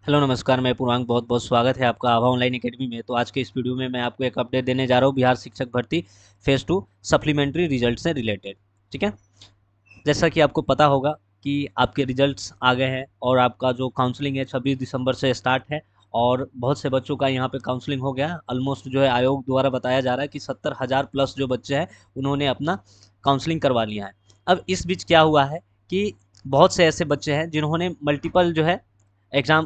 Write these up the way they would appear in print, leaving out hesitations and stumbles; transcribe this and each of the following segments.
Hello नमस्कार, मैं पूर्वांक। बहुत बहुत स्वागत है आपका आभा ऑनलाइन एकेडमी में। तो आज के इस वीडियो में मैं आपको एक अपडेट देने जा रहा हूँ बिहार शिक्षक भर्ती फेज़ 2 सप्लीमेंट्री रिजल्ट से रिलेटेड। ठीक है। जैसा कि आपको पता होगा कि आपके रिजल्ट्स आ गए हैं और आपका जो काउंसलिंग है 26 दिसंबर से स्टार्ट है और बहुत से बच्चों का यहाँ पे काउंसलिंग हो गया। ऑलमोस्ट जो है आयोग द्वारा बताया जा रहा है कि 70,000 प्लस जो बच्चे हैं उन्होंने अपना काउंसलिंग करवा लिया है। अब इस बीच क्या हुआ है कि बहुत से ऐसे बच्चे हैं जिन्होंने मल्टीपल जो है एग्ज़ाम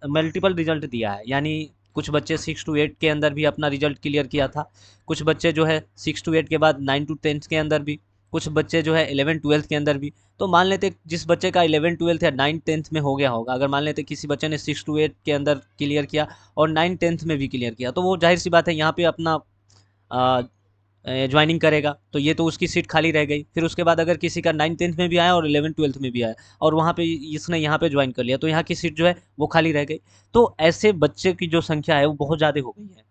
मल्टीपल रिजल्ट दिया है। यानी कुछ बच्चे 6 टू 8 के अंदर भी अपना रिजल्ट क्लियर किया था। कुछ बच्चे जो है 6 टू 8 के बाद 9 टू 10 के अंदर भी, कुछ बच्चे जो है 11 ट्वेल्थ के अंदर भी। तो मान लेते जिस बच्चे का 11 ट्वेल्थ या 9 10th में हो गया होगा, अगर मान लेते किसी बच्चे ने 6 टू 8 के अंदर क्लियर किया और 9 10th में भी क्लियर किया, तो वो जाहिर सी बात है यहाँ पे अपना ज्वाइनिंग करेगा। तो ये तो उसकी सीट खाली रह गई। फिर उसके बाद अगर किसी का 9 10th में भी आया और 11 ट्वेल्थ में भी आया और वहाँ पे इसने यहाँ पे ज्वाइन कर लिया, तो यहाँ की सीट जो है वो खाली रह गई। तो ऐसे बच्चे की जो संख्या है वो बहुत ज़्यादा हो गई है।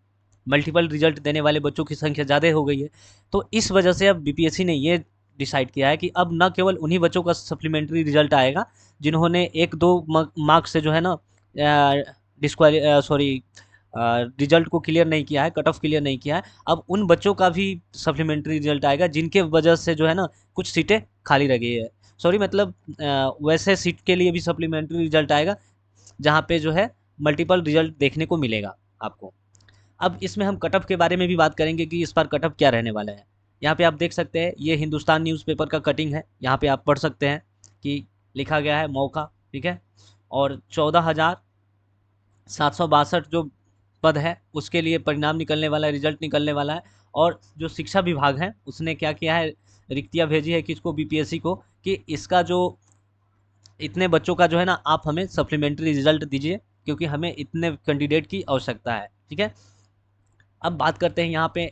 मल्टीपल रिजल्ट देने वाले बच्चों की संख्या ज़्यादा हो गई है। तो इस वजह से अब बीपीएससी ने ये डिसाइड किया है कि अब न केवल उन्हीं बच्चों का सप्लीमेंट्री रिजल्ट आएगा जिन्होंने एक दो मार्क्स से जो है ना डिस्क्वाली सॉरी रिजल्ट को क्लियर नहीं किया है, कट ऑफ क्लियर नहीं किया है। अब उन बच्चों का भी सप्लीमेंट्री रिजल्ट आएगा जिनके वजह से जो है ना कुछ सीटें खाली रह गई है। सॉरी मतलब वैसे सीट के लिए भी सप्लीमेंट्री रिजल्ट आएगा जहाँ पे जो है मल्टीपल रिजल्ट देखने को मिलेगा आपको। अब इसमें हम कट ऑफ के बारे में भी बात करेंगे कि इस बार कट ऑफ क्या रहने वाला है। यहाँ पे आप देख सकते हैं ये हिंदुस्तान न्यूज़पेपर का कटिंग है। यहाँ पे आप पढ़ सकते हैं कि लिखा गया है मौका, ठीक है, और 14,762 जो पद है उसके लिए परिणाम निकलने वाला है, रिजल्ट निकलने वाला है। और जो शिक्षा विभाग है उसने क्या किया है, रिक्तियाँ भेजी है किसको, बीपीएससी को, कि इसका जो इतने बच्चों का जो है ना आप हमें सप्लीमेंट्री रिजल्ट दीजिए क्योंकि हमें इतने कैंडिडेट की आवश्यकता है। ठीक है। अब बात करते हैं यहाँ पे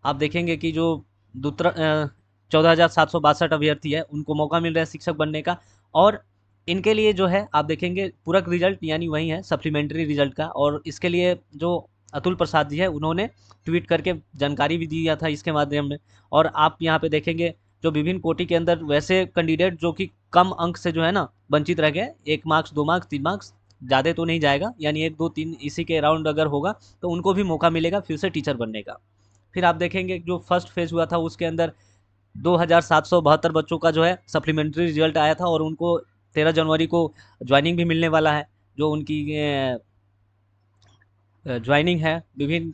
आप देखेंगे कि जो दूसरा 14,762 अभ्यर्थी है उनको मौका मिल रहा है शिक्षक बनने का। और इनके लिए जो है आप देखेंगे पूरक रिजल्ट यानी वही है सप्लीमेंट्री रिजल्ट का। और इसके लिए जो अतुल प्रसाद जी है उन्होंने ट्वीट करके जानकारी भी दिया था इसके माध्यम में। और आप यहाँ पे देखेंगे जो विभिन्न कोटि के अंदर वैसे कैंडिडेट जो कि कम अंक से जो है ना वंचित रह गए, 1 मार्क्स 2 मार्क्स 3 मार्क्स, ज़्यादा तो नहीं जाएगा, यानी 1 2 3 इसी के अराउंड अगर होगा तो उनको भी मौका मिलेगा फिर से टीचर बनने का। फिर आप देखेंगे जो फर्स्ट फेज हुआ था उसके अंदर 2,772 बच्चों का जो है सप्लीमेंट्री रिजल्ट आया था और उनको 13 जनवरी को ज्वाइनिंग भी मिलने वाला है। जो उनकी ज्वाइनिंग है विभिन्न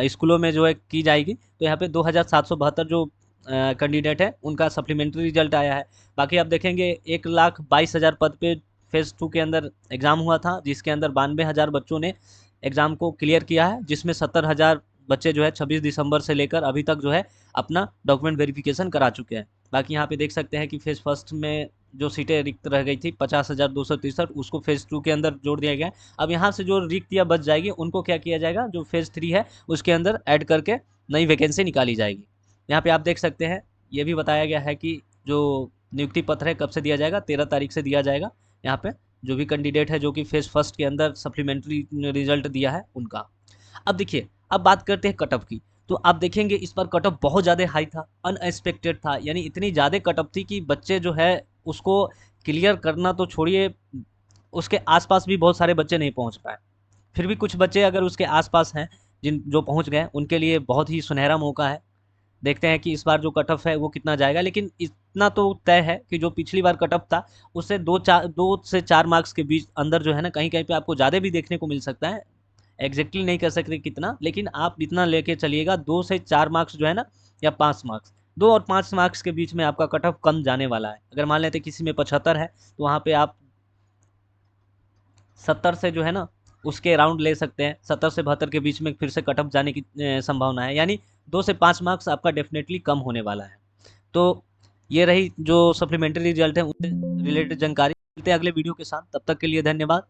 स्कूलों में जो है की जाएगी। तो यहाँ पे 2,772 जो कैंडिडेट है उनका सप्लीमेंट्री रिजल्ट आया है। बाकी आप देखेंगे 1,22,000 पद पे फेज़ 2 के अंदर एग्ज़ाम हुआ था जिसके अंदर 92,000 बच्चों ने एग्ज़ाम को क्लियर किया है, जिसमें 70,000 बच्चे जो है 26 दिसंबर से लेकर अभी तक जो है अपना डॉक्यूमेंट वेरिफिकेशन करा चुके हैं। बाकी यहाँ पे देख सकते हैं कि फेज़ फर्स्ट में जो सीटें रिक्त रह गई थी 50,263 उसको फेज़ 2 के अंदर जोड़ दिया गया है। अब यहाँ से जो रिक्त या बच जाएगी उनको क्या किया जाएगा, जो फेज़ 3 है उसके अंदर ऐड करके नई वैकेंसी निकाली जाएगी। यहाँ पे आप देख सकते हैं ये भी बताया गया है कि जो नियुक्ति पत्र है कब से दिया जाएगा, 13 तारीख से दिया जाएगा। यहाँ पे जो भी कैंडिडेट है जो कि फेज़ फर्स्ट के अंदर सप्लीमेंट्री रिजल्ट दिया है उनका। अब देखिए, अब बात करते हैं कट ऑफ की। तो आप देखेंगे इस बार कट ऑफ बहुत ज़्यादा हाई था, अनएक्सपेक्टेड था। यानी इतनी ज़्यादा कट ऑफ थी कि बच्चे जो है उसको क्लियर करना तो छोड़िए, उसके आसपास भी बहुत सारे बच्चे नहीं पहुंच पाए। फिर भी कुछ बच्चे अगर उसके आसपास हैं जिन जो पहुंच गए उनके लिए बहुत ही सुनहरा मौका है। देखते हैं कि इस बार जो कट ऑफ है वो कितना जाएगा। लेकिन इतना तो तय है कि जो पिछली बार कट ऑफ था उससे 2 से 4 मार्क्स के बीच अंदर जो है ना कहीं कहीं पे आपको ज़्यादा भी देखने को मिल सकता है। एग्जैक्टली नहीं कर सकते कितना, लेकिन आप इतना लेके चलिएगा 2 से 4 मार्क्स जो है ना, या 5 मार्क्स, 2 और 5 मार्क्स के बीच में आपका कट ऑफ कम जाने वाला है। अगर मान लेते किसी में 75 है तो वहाँ पे आप 70 से जो है ना उसके राउंड ले सकते हैं। 70 से 72 के बीच में फिर से कट ऑफ जाने की संभावना है। यानी 2 से 5 मार्क्स आपका डेफिनेटली कम होने वाला है। तो ये रही जो सप्लीमेंट्री रिजल्ट है उनसे रिलेटेड जानकारी। मिलते हैं अगले वीडियो के साथ, तब तक के लिए धन्यवाद।